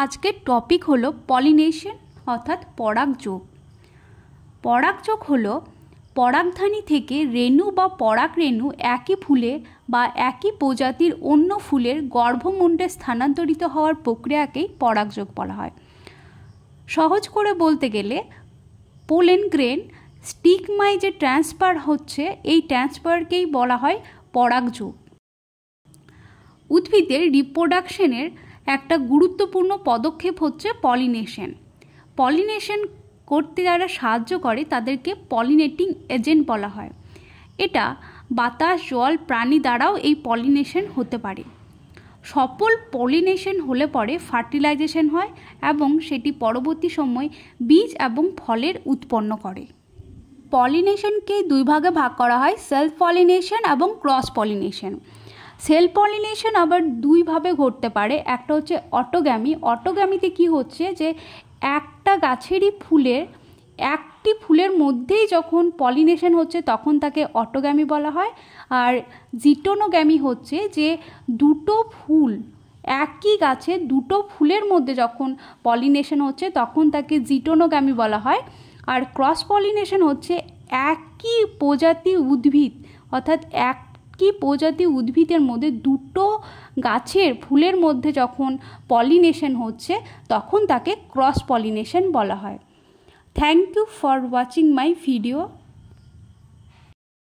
আজকের টপিক হলো পলিনেশন অর্থাৎ পরাগযোগ। পরাগযোগ হলো পরাগধানী থেকে রেণু বা পরাগরেণু একই ফুলে বা একই প্রজাতির অন্য ফুলের গর্ভমুণ্ডে স্থানান্তরিত হওয়ার প্রক্রিয়াকেই পরাগযোগ বলা হয়। সহজ করে বলতে গেলে পোলেন গ্রেন স্টিগমায় যে ট্রান্সফার হচ্ছে এই ট্রান্সফারকেই বলা হয় পরাগযোগ। উদ্ভিদের রিপ্রোডাকশনের একটা গুরুত্বপূর্ণ পদক্ষেপ হচ্ছে পলিনেশন। পলিনেশন করতে যারা সাহায্য করে তাদেরকে পলিনেটিং এজেন্ট বলা হয়। এটা বাতাস, জল, প্রাণী দ্বারাও এই পলিনেশন হতে পারে। সফল পলিনেশন হলে পরে ফার্টিলাইজেশন হয় এবং সেটি পরবর্তী সময় বীজ এবং ফলের উৎপন্ন করে। পলিনেশনকে দুই ভাগে ভাগ করা হয়, সেলফ পলিনেশন এবং ক্রস পলিনেশন। সেলফ পলিনেশন আবার দুইভাবে ঘটতে পারে। একটা হচ্ছে অটোগ্যামি। অটোগ্যামিতে কি হচ্ছে যে একটা গাছেরই ফুলের একটি ফুলের মধ্যেই যখন পলিনেশন হচ্ছে তখন তাকে অটোগ্যামি বলা হয়। আর জিটোনোগ্যামি হচ্ছে যে দুটো ফুল একই গাছে দুটো ফুলের মধ্যে যখন পলিনেশন হচ্ছে তখন তাকে জিটোনোগ্যামি বলা হয়। আর ক্রস পলিনেশন হচ্ছে একই প্রজাতি উদ্ভিদ অর্থাৎ একই প্রজাতি উদ্ভিদের মধ্যে দুটো গাছের ফুলের মধ্যে যখন পলিনেশন হচ্ছে তখন তাকে ক্রস পলিনেশন বলা হয়। Thank you for watching my video.